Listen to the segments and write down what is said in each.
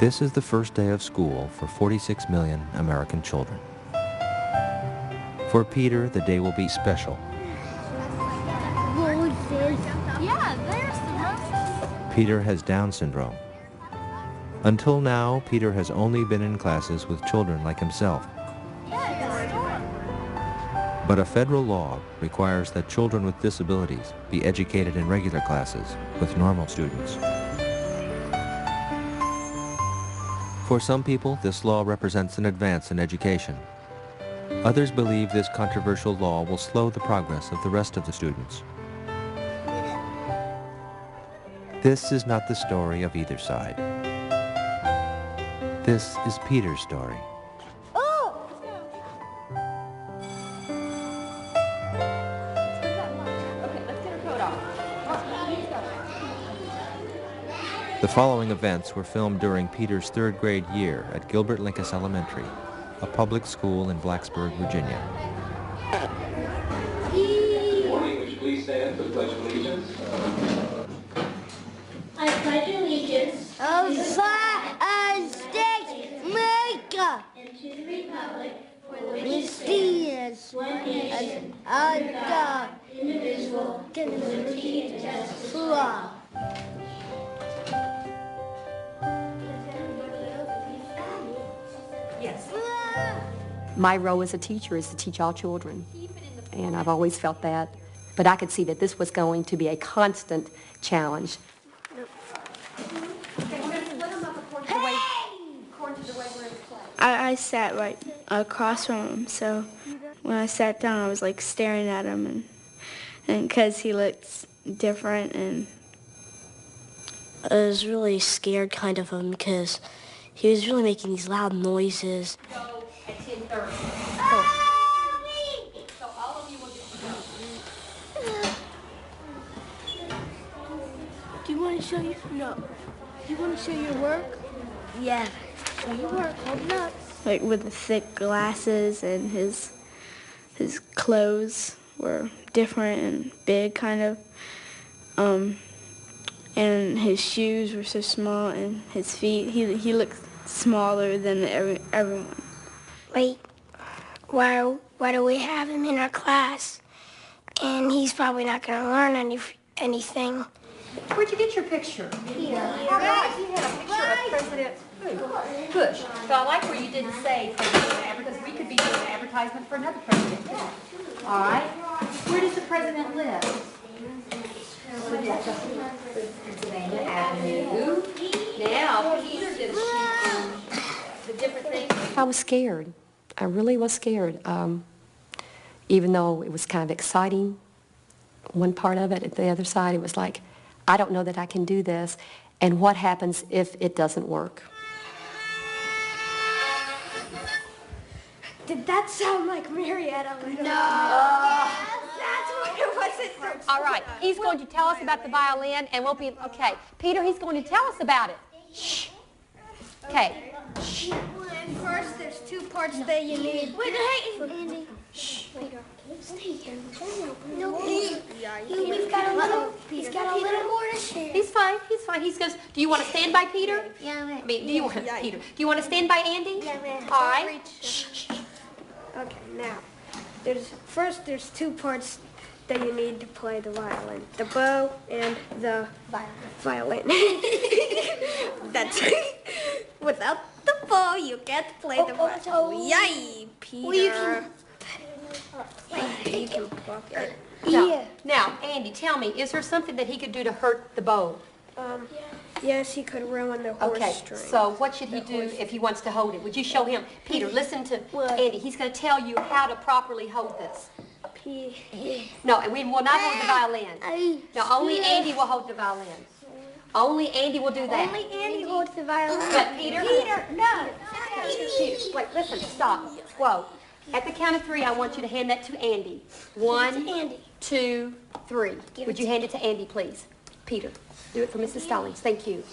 This is the first day of school for 46 million American children. For Peter, the day will be special. Yeah, there's the roses. Peter has Down syndrome. Until now, Peter has only been in classes with children like himself. But a federal law requires that children with disabilities be educated in regular classes with normal students. For some people, this law represents an advance in education. Others believe this controversial law will slow the progress of the rest of the students. This is not the story of either side. This is Peter's story. The following events were filmed during Peter's third grade year at Gilbert Lincas Elementary, a public school in Blacksburg, Virginia. Good morning. Would you please stand for the Pledge of Allegiance? I pledge allegiance of the States America and to the republic for which with it stands, stands one nation, under God, indivisible, with liberty and justice for all. Yes. My role as a teacher is to teach all children, and I've always felt that. But I could see that this was going to be a constant challenge. I sat right across from him, so when I sat down, I was like staring at him, and because he looked different, and I was really scared kind of him because he was really making these loud noises. Go at 10:30. So all of you will get to go. Do you want to show you? No. Do you want to show your work? Yeah. Show your work. Hold it up. like with the thick glasses, and his clothes were different and big, kind of. And his shoes were so small, and his feet, he looked smaller than everyone. Wait, why do we have him in our class? And he's probably not going to learn anything. Where'd you get your picture? Yeah. All right, you had a picture of President Bush. So I like where you didn't say President, because we could be doing an advertisement for another president. All right. Where does the president live? Pennsylvania Avenue. Now, Peter did the different things. I was scared. I really was scared. Even though it was kind of exciting, one part of it, at the other side, it was like, I don't know that I can do this, and what happens if it doesn't work? Did that sound like Marietta? No. That's what it was. All right, he's going to tell us about the violin, and we'll be, okay. Peter, he's going to tell us about it. Shh. Okay. Shh. First, there's two parts that you need. Wait, hey, Andy. Shh. Stay here. No, he's got a little more to share. He's fine, he's fine. He goes, do you want to stand by Peter? Yeah, man. I mean, do you want, Peter, do you want to stand by Andy? Yeah, man. All right. Shh. Okay, now, there's two parts that you need to play the violin. The bow and the violin. That's without the bow, you can't play the violin. Yay, Peter. Well, you can... You can pluck it. Now, Andy, tell me, is there something that he could do to hurt the bow? Yes, he could ruin the horse Okay, string. so what should he do if he wants to hold it? Would you show him? Peter, listen to Andy. He's going to tell you how to properly hold this. No, and we will not hold the violin. No, only Andy will hold the violin. Only Andy will do that. Only Andy holds the violin. But Peter, no. Peter, wait, listen, stop. Whoa. At the count of 3, I want you to hand that to Andy. 1, 2, 3. Would you hand it to Andy, please? Peter, do it for Mrs. Stallings. Thank you.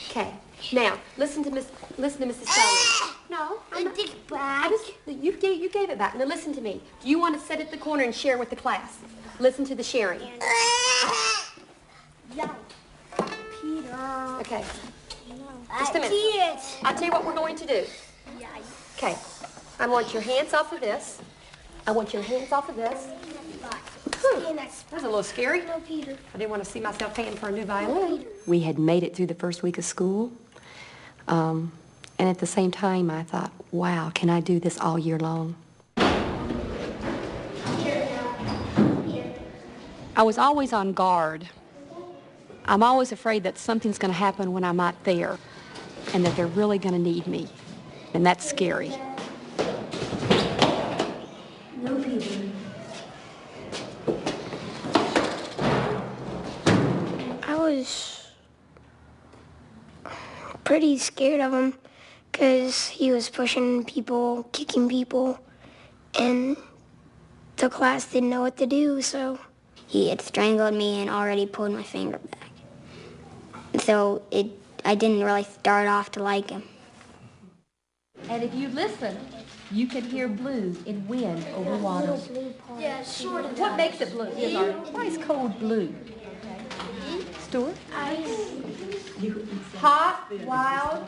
Okay. Now, listen to Mrs. Stallings. No, I'm not. Take it back. You gave it back. Now listen to me. Do you want to sit at the corner and share with the class? Listen to the sharing. Yeah. Peter. Okay. Just a minute. I'll tell you what we're going to do. Okay. I want your hands off of this. I want your hands off of this. That was a little scary. I didn't want to see myself paying for a new violin. We had made it through the first week of school. And at the same time, I thought, wow, can I do this all year long? I was always on guard. I'm always afraid that something's going to happen when I'm not there and that they're really going to need me. And that's scary. No, Peter. I was pretty scared of him because he was pushing people, kicking people, and the class didn't know what to do, so... He had strangled me and already pulled my finger back. So I didn't really start off to like him. And if you listen, you can hear blue in wind over water. Yeah, sort of. What makes it blue? Why is cold blue? Stuart? Hot, wild,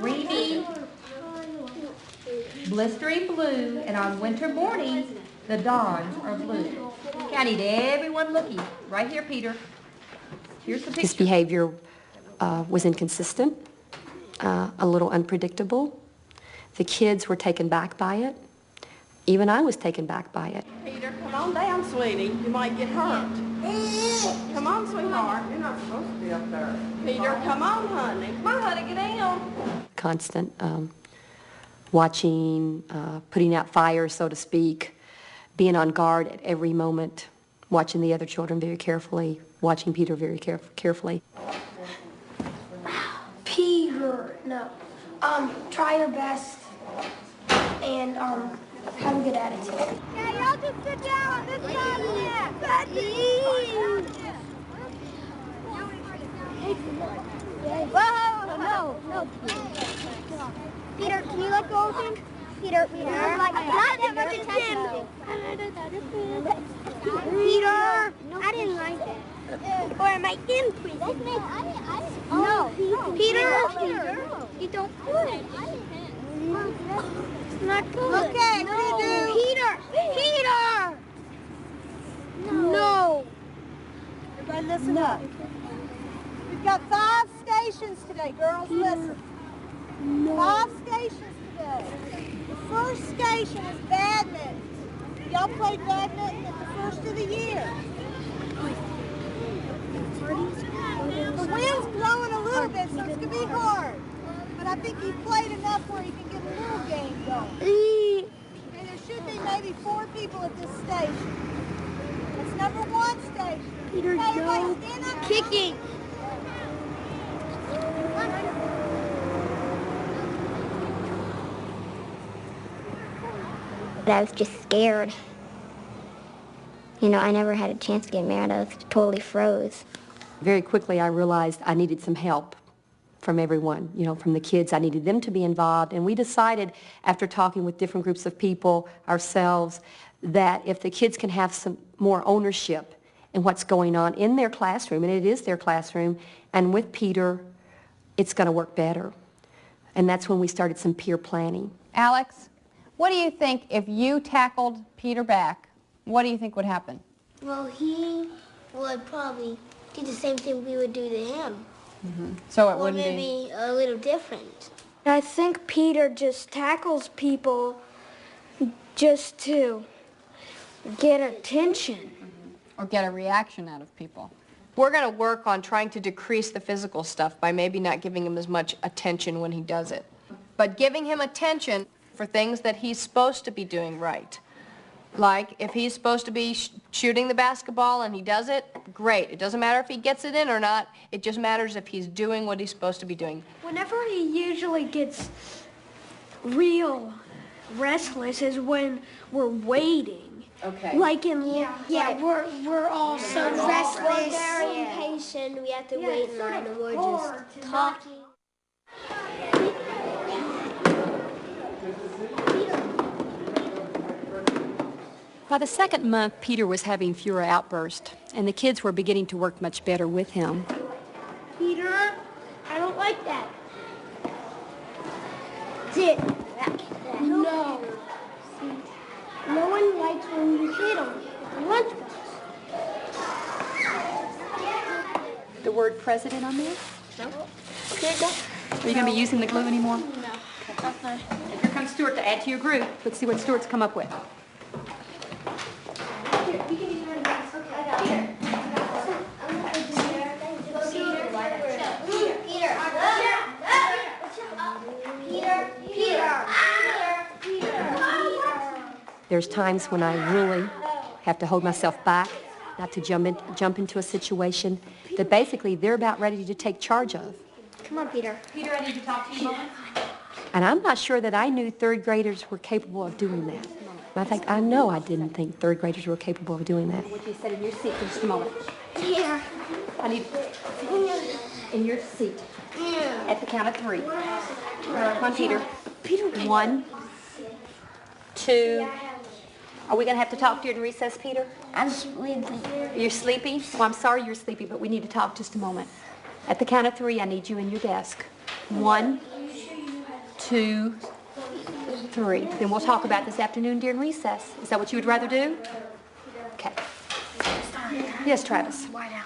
creamy, blistering blue, and on winter mornings, the dawns are blue. I need everyone looking. Right here, Peter. Here's the picture. His behavior was inconsistent, a little unpredictable. The kids were taken back by it. Even I was taken back by it. Peter, come on down, sweetie. You might get hurt. Come on, sweetheart. You're not supposed to be up there. Peter, come on, honey. Come on, honey, get down. Constant watching, putting out fires, so to speak, being on guard at every moment, watching the other children very carefully, watching Peter very carefully. Peter, no. Try your best and have a good attitude. Yeah, y'all just sit down on this side of there. Whoa, no. Peter, can you let go of him? Peter, like not that much attention. Peter, I didn't like that. Or am I increasing? No, Peter, you don't put it. It's not good. Okay, what do you do? Peter! No. Everybody listen up. We've got 5 stations today, girls. Listen. 5 stations today. The first station is badminton. Y'all played badminton at the first of the year. The wind's blowing a little bit, so it's going to be hard. But I think you've played enough where you can get a little game going. And there should be maybe 4 people at this station. That's number 1 station. Peter, Everybody stand up. Kicking. But I was just scared. You know, I never had a chance to get mad. I was totally froze. Very quickly, I realized I needed some help from everyone, you know, from the kids. I needed them to be involved. And we decided, after talking with different groups of people, ourselves, that if the kids can have some more ownership in what's going on in their classroom, and it is their classroom, and with Peter, it's going to work better. And that's when we started some peer planning. Alex, what do you think if you tackled Peter back, what do you think would happen? Well, he would probably do the same thing we would do to him. So it Or wouldn't maybe a little different. I think Peter just tackles people just to get attention. or get a reaction out of people. We're going to work on trying to decrease the physical stuff by maybe not giving him as much attention when he does it, but giving him attention for things that he's supposed to be doing right. Like if he's supposed to be shooting the basketball and he does it, great. It doesn't matter if he gets it in or not. It just matters if he's doing what he's supposed to be doing. Whenever he usually gets real restless is when we're waiting. Okay. Like in We're all so restless. We're very impatient. We have to wait in line and we're just talking. By the second month, Peter was having fewer outbursts, and the kids were beginning to work much better with him. Peter, I don't like that. Sit. No. No one likes when you hit on the lunchbox. The word president on there? No. Okay, go. Are you going to be using the glue anymore? No. Okay. And here comes Stuart to add to your group. Let's see what Stuart's come up with. There's times when I really have to hold myself back, not to jump into a situation that basically they're about ready to take charge of. Come on, Peter. Peter, I need to talk to you. And I'm not sure that I knew third graders were capable of doing that. In fact, I know I didn't think third graders were capable of doing that. What you said in your seat for just a moment. Here. I need in your seat. At the count of 3. Come on, Peter. Peter. 1, 2. Are we going to have to talk during recess, Peter? I'm sleepy. You're sleepy? Well, I'm sorry you're sleepy, but we need to talk just a moment. At the count of 3, I need you in your desk. 1, 2, 3. Then we'll talk about this afternoon during recess. Is that what you would rather do? Okay. Yes, Travis. Why now?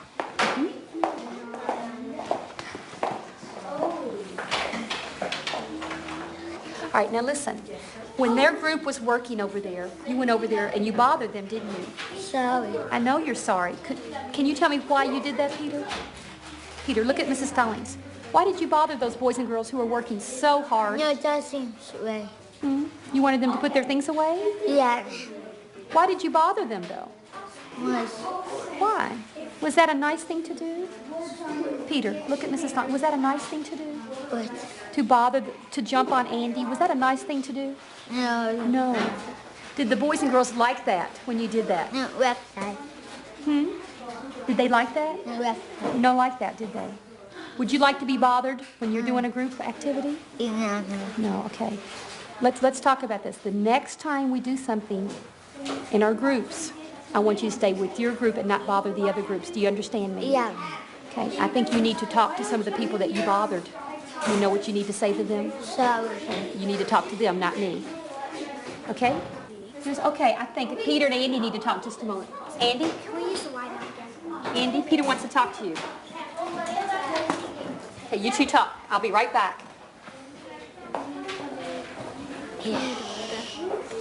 All right, now listen. When their group was working over there, you went over there and you bothered them, didn't you? Sorry. I know you're sorry. Can you tell me why you did that, Peter? Peter, look at Mrs. Stallings. Why did you bother those boys and girls who were working so hard? No, it does seem right. You wanted them to put their things away? Yeah. Why did you bother them, though? Why? Was that a nice thing to do? Peter, look at Mrs. Stallings. Was that a nice thing to do? What? To bother, to jump on Andy? Was that a nice thing to do? No. No. Did the boys and girls like that when you did that? No, left side. Did they like that? No, left side. No, like that, did they? Would you like to be bothered when you're doing a group activity? Yeah. No, okay. Let's talk about this. The next time we do something in our groups, I want you to stay with your group and not bother the other groups. Do you understand me? Yeah. Okay, I think you need to talk to some of the people that you bothered. You know what you need to say to them? Sorry. You need to talk to them, not me. Okay? Okay, I think Peter and Andy need to talk just a moment. Andy? Can we use the light out again? Andy, Peter wants to talk to you. Okay, you two talk. I'll be right back. Yeah.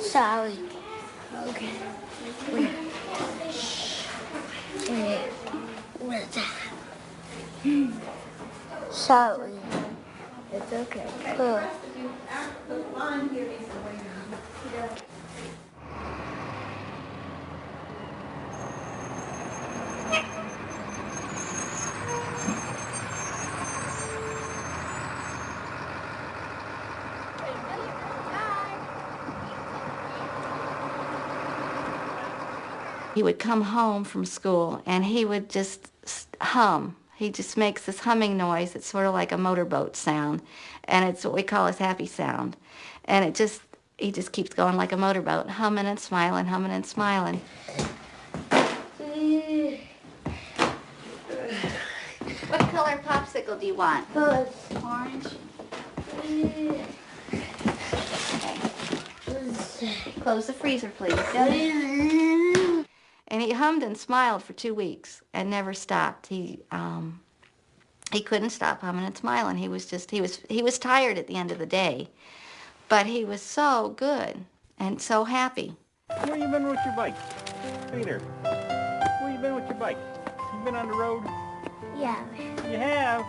Sorry. Okay. Wait. Where's that? Sorry. It's okay. He would come home from school and he would just hum. He just makes this humming noise. It's sort of like a motorboat sound, and it's what we call his happy sound. And he just keeps going like a motorboat, humming and smiling, humming and smiling. What color popsicle do you want? Orange. Okay. Close the freezer, please. And he hummed and smiled for 2 weeks and never stopped. He couldn't stop humming and smiling. He was tired at the end of the day, but he was so good and so happy. Where you been with your bike, Peter? Where you been with your bike? You been on the road? Yeah. You have?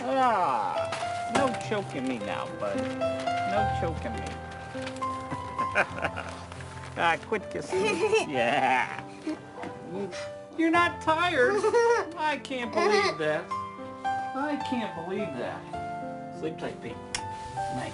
Ah, no choking me now, bud. No choking me. Quit kissing me. Yeah. You're not tired? I can't believe that. I can't believe that. Sleep tight, Pete. Good night.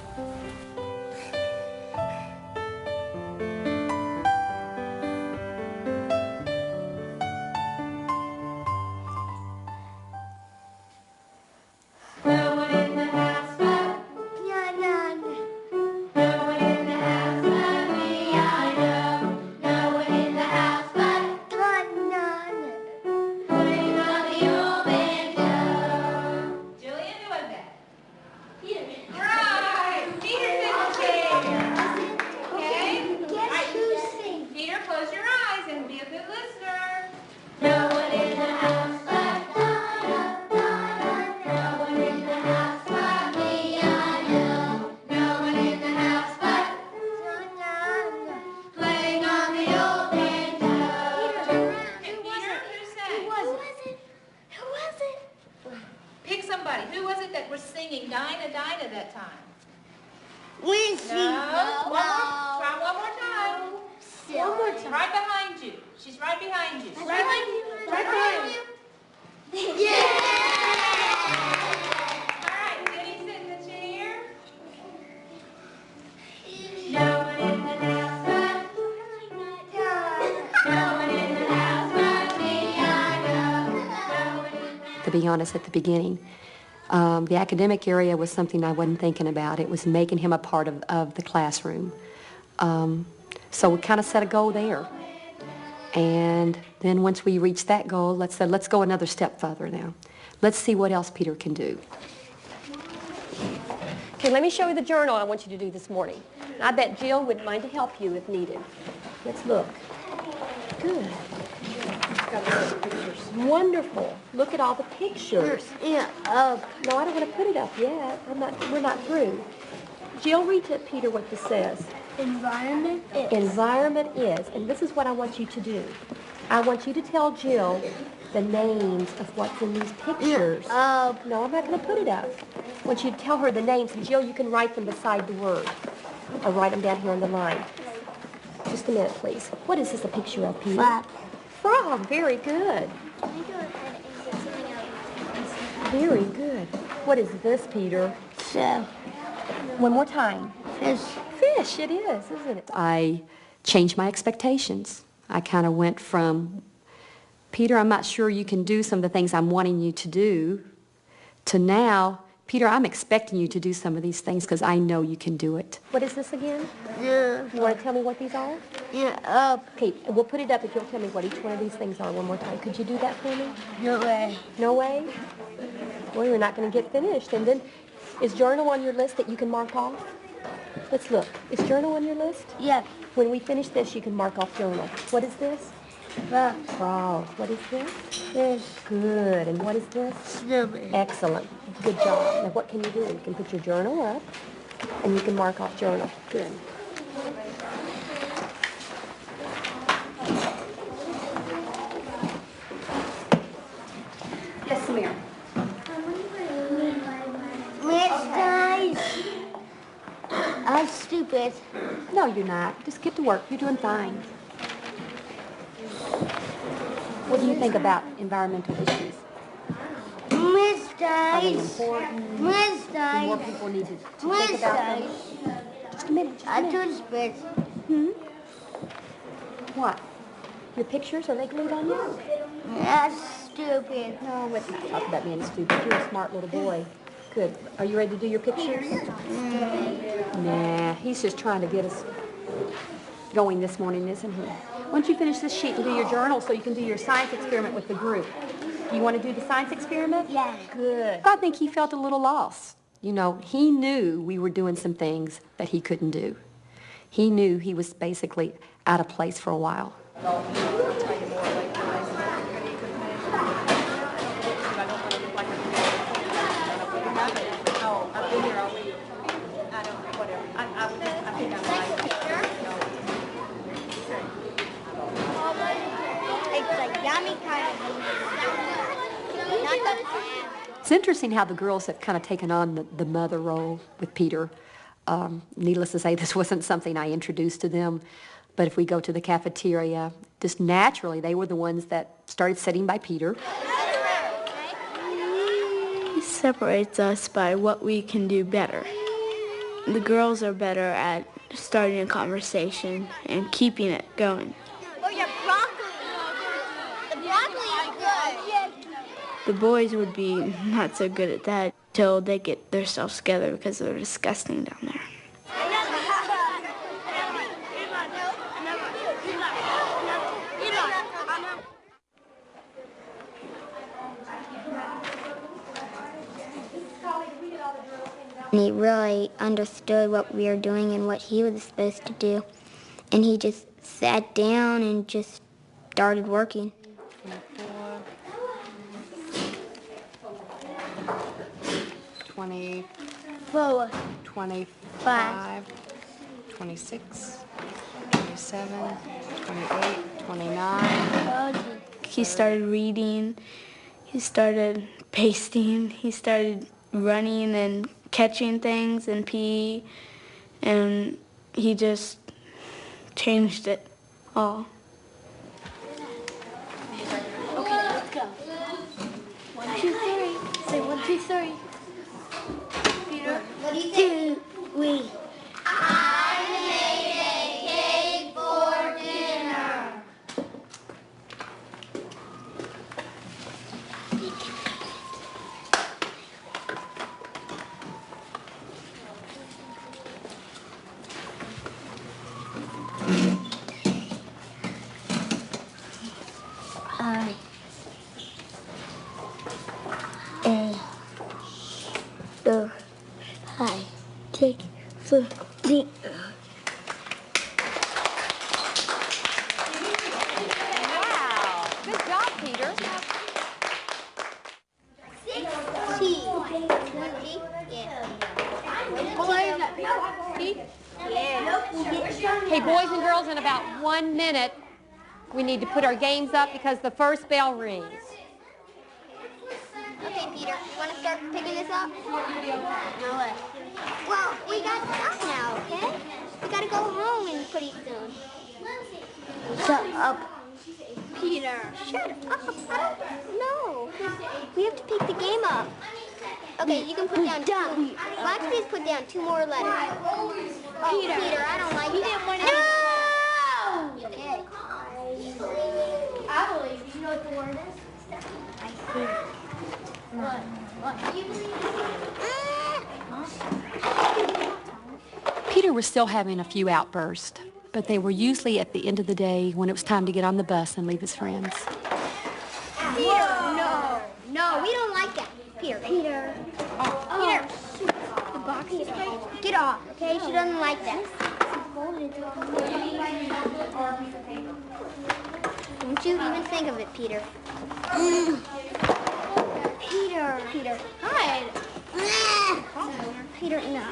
be honest, at the beginning. The academic area was something I wasn't thinking about. It was making him a part of the classroom. So we kind of set a goal there. And then once we reached that goal, let's go another step further now. Let's see what else Peter can do. Okay, let me show you the journal I want you to do this morning. I bet Jill would mind to help you if needed. Let's look. Good. Wonderful. Look at all the pictures. Yeah, No, I don't want to put it up yet. We're not through. Jill, read to Peter what this says. environment is. Environment is, and this is what I want you to do. I want you to tell Jill the names of what's in these pictures. No, I'm not going to put it up. I want you to tell her the names, and Jill, you can write them beside the word, or write them down here on the line. Just a minute, please. What is this a picture of, Peter? Frog. Frog, very good. Very good. What is this, Peter? So, One more time. fish. Fish, it is, isn't it? I changed my expectations. I kind of went from, Peter, I'm not sure you can do some of the things I'm wanting you to do, to now, Peter, I'm expecting you to do some of these things because I know you can do it. What is this again? Yeah. You want to tell me what these are? Yeah, Okay, we'll put it up if you'll tell me what each one of these things are one more time. Could you do that for me? no way. No way? Well, you're not going to get finished. And then, is journal on your list that you can mark off? Let's look. Is journal on your list? Yeah. When we finish this, you can mark off journal. What is this? Frog. Frog. What is this? Fish. Good. And what is this? Snowman. Excellent. Good job. Now, what can you do? You can put your journal up, and you can mark off journal. Good. Yes, Samir. Miss guys. I'm stupid. No, you're not. Just get to work. You're doing fine. What do you think about environmental issues? Miss Are they guys. important? Miss Do more guys. people need to Miss think about them? guys. Just a minute. Just a I minute. do spit. What? Your pictures, are they glued on you? That's stupid. No, let's not talk about being stupid. You're a smart little boy. Good. Are you ready to do your pictures? Nah, he's just trying to get us going this morning, isn't he? Why don't you finish this sheet and do your journal so you can do your science experiment with the group? You want to do the science experiment? Yeah. Good. I think he felt a little lost. You know, he knew we were doing some things that he couldn't do. He knew he was basically out of place for a while. It's interesting how the girls have kind of taken on the mother role with Peter. Needless to say, this wasn't something I introduced to them, but if we go to the cafeteria, just naturally, they were the ones that started sitting by Peter. He separates us by what we can do better. The girls are better at starting a conversation and keeping it going. Oh, your broccoli. The broccoli is good. The boys would be not so good at that till they get themselves together because they're disgusting down there. And he really understood what we were doing and what he was supposed to do. And he just sat down and just started working. 24, 25, 26, 27, 28, 29. He started reading, he started pasting, he started running and catching things in PE, and he just changed it all. Okay, let's go. 1, 2, 3. Say 1, 2, 3. Peter, 2, 3. I made a cake for dinner. flu. D. Wow. Good job, Peter. Hey, boys and girls, in about 1 minute, we need to put our games up because the first bell rings. Okay, Peter, you want to start picking this up? No way. Well, we got to stop now, okay? We got to go home and pretty soon. Shut up, Peter. Shut up. I don't know. We have to pick the game up. Okay, you can put down two. Max, please put down 2 more letters. Peter, I don't like that. No! Okay. I believe you. You know what the word is? I think. What? Peter was still having a few outbursts, but they were usually at the end of the day when it was time to get on the bus and leave his friends. Peter, no, we don't like that. Peter. Peter. The box is right. Get off, okay? She doesn't like that. Don't you even think of it, Peter. Peter. Hide. Peter, no.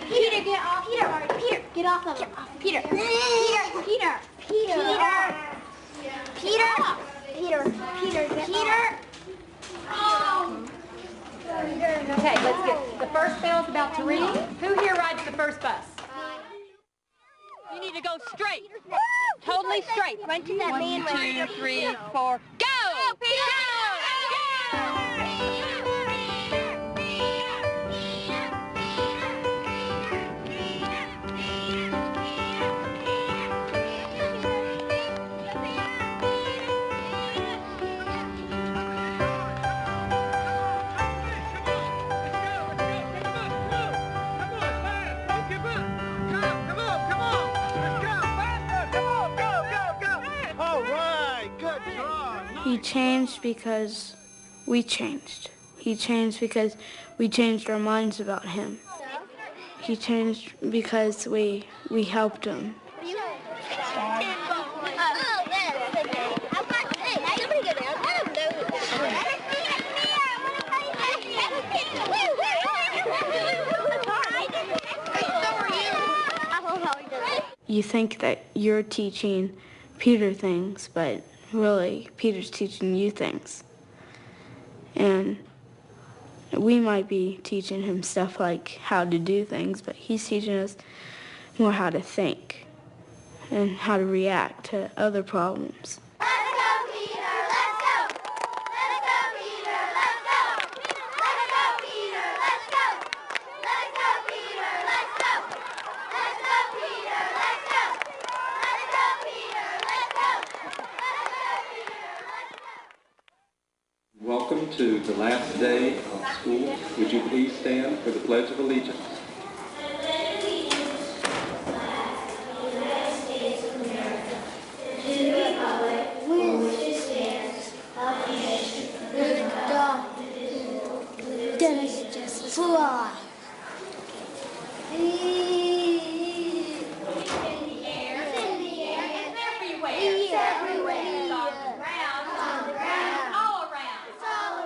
Peter, get off. Peter, get off of him. Peter. Okay, let's get, the first bell's about to ring. Who here rides the first bus? You need to go straight. Totally straight. Run to that man right there. 1, 2, 3, 4, go! Go, Peter! He changed because we changed. He changed because we changed our minds about him. He changed because we helped him. You think that you're teaching Peter things, but really, Peter's teaching you things. And we might be teaching him stuff like how to do things, but he's teaching us more how to think and how to react to other problems. Welcome to the last day of school. Would you please stand for the Pledge of Allegiance?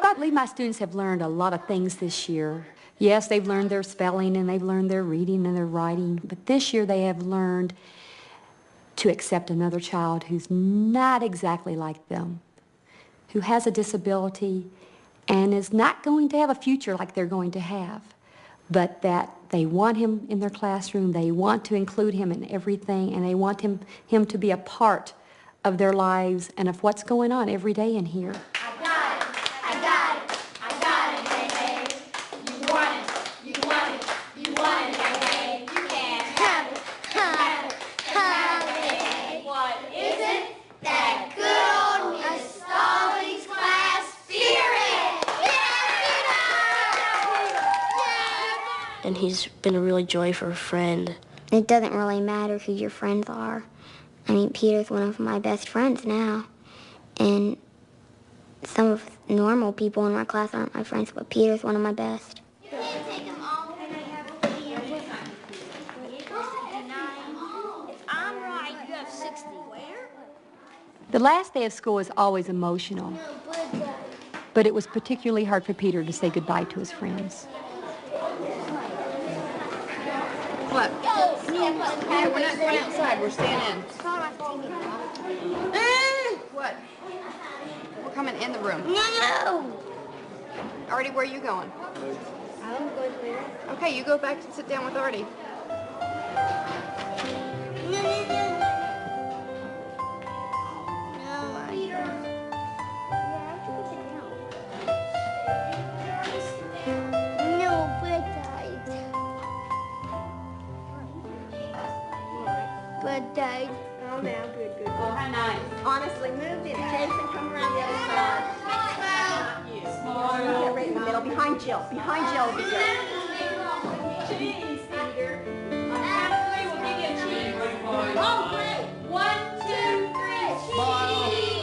I believe my students have learned a lot of things this year. Yes, they've learned their spelling and they've learned their reading and their writing, but this year they have learned to accept another child who's not exactly like them, who has a disability and is not going to have a future like they're going to have, but that they want him in their classroom, they want to include him in everything, and they want him to be a part of their lives and of what's going on every day in here. And he's been a really joy for a friend. It doesn't really matter who your friends are. I mean, Peter's one of my best friends now. And some of normal people in my class aren't my friends, but Peter's one of my best. The last day of school is always emotional, but it was particularly hard for Peter to say goodbye to his friends. What? Peter, we're not going outside. We're staying in. What? We're coming in the room. No! Artie, where are you going? I'm going to. Okay, you go back and sit down with Artie. Dad. Oh, now, good, good. Oh, how nice. Honestly, move in. Jason, come around the other side. Smile. Get right in the middle, behind Jill. Behind Jill will be good. Cheese, Peter. On count of three, we'll give you a cheese. Oh, great. 1, 2, 3, cheese.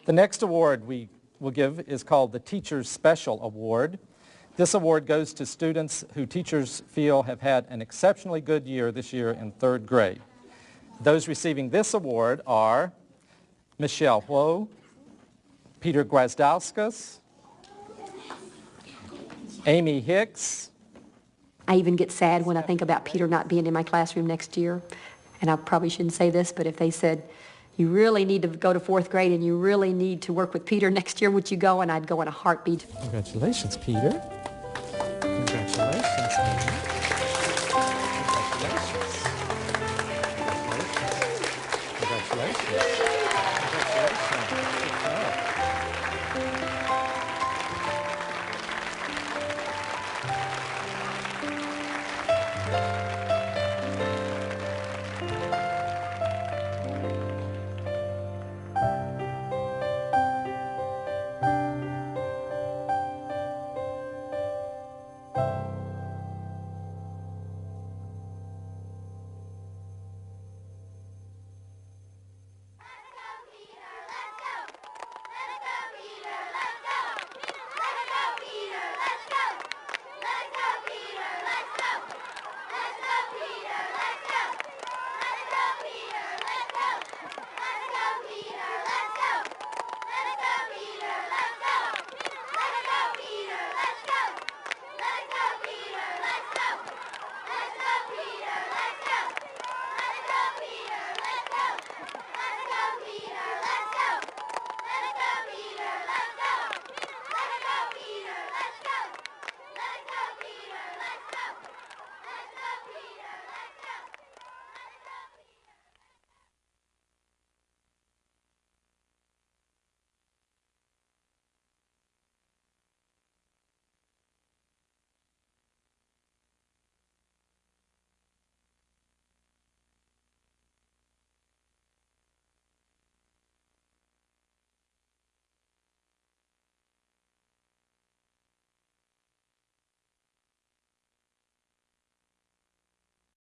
The next award we will give is called the Teacher's Special Award. This award goes to students who teachers feel have had an exceptionally good year this year in 3rd grade. Those receiving this award are Michelle Huo, Peter Gwazdowskis, Amy Hicks. I even get sad when I think about Peter not being in my classroom next year. And I probably shouldn't say this, but if they said, you really need to go to 4th grade and you really need to work with Peter next year, would you go? And I'd go in a heartbeat. Congratulations, Peter. Congratulations, Amy. Congratulations. Congratulations.